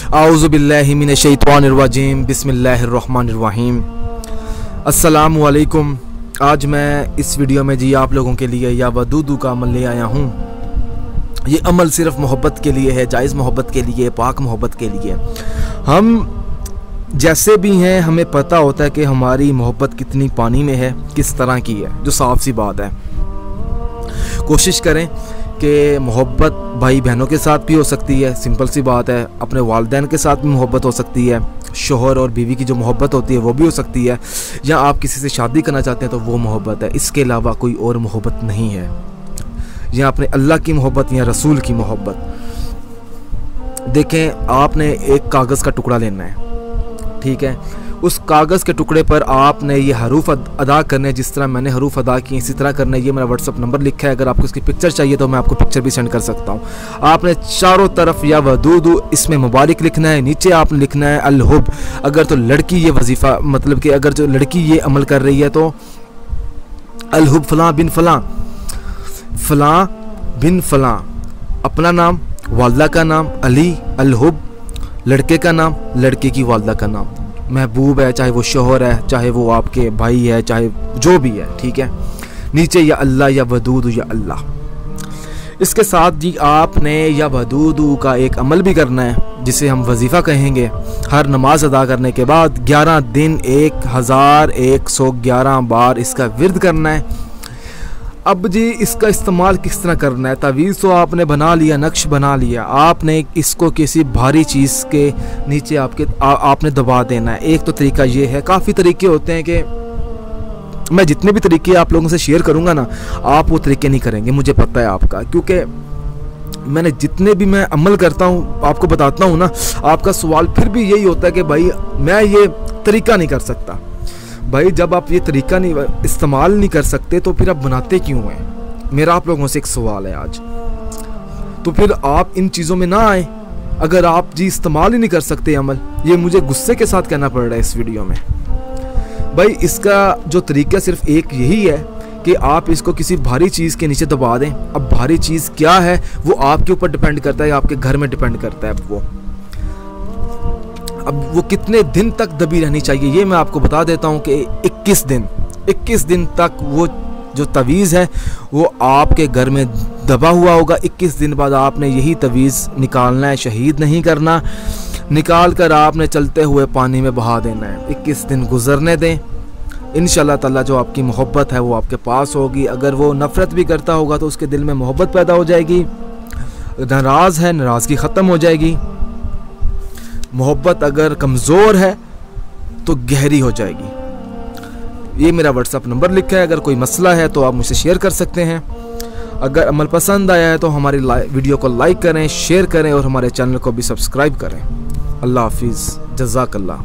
आऊज़ु बिल्लाहि मिनश्शैतानिर्रजीम बिस्मिल्लाहिर्रहमानिर्रहीम। अस्सलामु अलैकुम। आज मैं इस वीडियो में जी आप लोगों के लिए या वदूदू का अमल ले आया हूँ। ये अमल सिर्फ मोहब्बत के लिए है, जायज़ मोहब्बत के लिए, पाक मोहब्बत के लिए। हम जैसे भी हैं हमें पता होता है कि हमारी मोहब्बत कितनी पानी में है, किस तरह की है, जो साफ सी बात है। कोशिश करें कि मोहब्बत भाई बहनों के साथ भी हो सकती है, सिंपल सी बात है। अपने वालिदैन के साथ भी मोहब्बत हो सकती है, शोहर और बीवी की जो मोहब्बत होती है वो भी हो सकती है, या आप किसी से शादी करना चाहते हैं तो वो मोहब्बत है। इसके अलावा कोई और मोहब्बत नहीं है, या अपने अल्लाह की मोहब्बत या रसूल की मोहब्बत। देखें, आपने एक कागज़ का टुकड़ा लेना है, ठीक है। उस कागज़ के टुकड़े पर आपने ये हरूफ अदा करने, जिस तरह मैंने हरूफ अदा किए इसी तरह करना है। ये मेरा व्हाट्सअप नंबर लिखा है, अगर आपको इसकी पिक्चर चाहिए तो मैं आपको पिक्चर भी सेंड कर सकता हूँ। आपने चारों तरफ या वदूदू इसमें मुबारक लिखना है, नीचे आपने लिखना है अल-हुब। अगर तो लड़की ये वजीफ़ा, मतलब कि अगर जो लड़की ये अमल कर रही है तो अल-हुब फ़लाँ बिन फ़लाँ, फ़लाँ बिन फ़लाँ, अपना नाम, वालदा का नाम अली, अल-हुब लड़के का नाम, लड़के की वालदा का नाम। महबूब है, चाहे वो शोहर है, चाहे वो आपके भाई है, चाहे जो भी है, ठीक है। नीचे या अल्लाह या वदूदू या अल्लाह। इसके साथ जी आपने या वदूदू का एक अमल भी करना है, जिसे हम वजीफ़ा कहेंगे। हर नमाज अदा करने के बाद 11 दिन 1111 बार इसका विर्द करना है। अब जी इसका इस्तेमाल किस तरह करना है? तावीज़ तो आपने बना लिया, नक्श बना लिया, आपने इसको किसी भारी चीज़ के नीचे आपने दबा देना है। एक तो तरीका ये है, काफ़ी तरीके होते हैं कि मैं जितने भी तरीके आप लोगों से शेयर करूंगा ना, आप वो तरीके नहीं करेंगे, मुझे पता है आपका, क्योंकि मैंने जितने भी मैं अमल करता हूँ आपको बताता हूँ ना। आपका सवाल फिर भी यही होता है कि भाई मैं ये तरीका नहीं कर सकता। भाई जब आप ये तरीका नहीं इस्तेमाल नहीं कर सकते तो फिर आप बनाते क्यों हैं? मेरा आप लोगों से एक सवाल है आज। तो फिर आप इन चीज़ों में ना आए, अगर आप जी इस्तेमाल ही नहीं कर सकते अमल। ये मुझे गुस्से के साथ कहना पड़ रहा है इस वीडियो में। भाई इसका जो तरीका सिर्फ एक यही है कि आप इसको किसी भारी चीज़ के नीचे दबा दें। अब भारी चीज़ क्या है वो आपके ऊपर डिपेंड करता है, आपके घर में डिपेंड करता है। अब वो कितने दिन तक दबी रहनी चाहिए ये मैं आपको बता देता हूँ कि 21 दिन तक वो जो तवीज़ है वो आपके घर में दबा हुआ होगा। 21 दिन बाद आपने यही तवीज़ निकालना है, शहीद नहीं करना। निकाल कर आपने चलते हुए पानी में बहा देना है। 21 दिन गुजरने दें, इंशाल्लाह ताला जो आपकी मोहब्बत है वो आपके पास होगी। अगर वो नफ़रत भी करता होगा तो उसके दिल में मोहब्बत पैदा हो जाएगी। नाराज़ है, नाराज़गी ख़त्म हो जाएगी। मोहब्बत अगर कमज़ोर है तो गहरी हो जाएगी। ये मेरा व्हाट्सअप नंबर लिखा है, अगर कोई मसला है तो आप मुझसे शेयर कर सकते हैं। अगर अमल पसंद आया है तो हमारी वीडियो को लाइक करें, शेयर करें और हमारे चैनल को भी सब्सक्राइब करें। अल्लाह हाफिज़, जज़ाकल्लाह।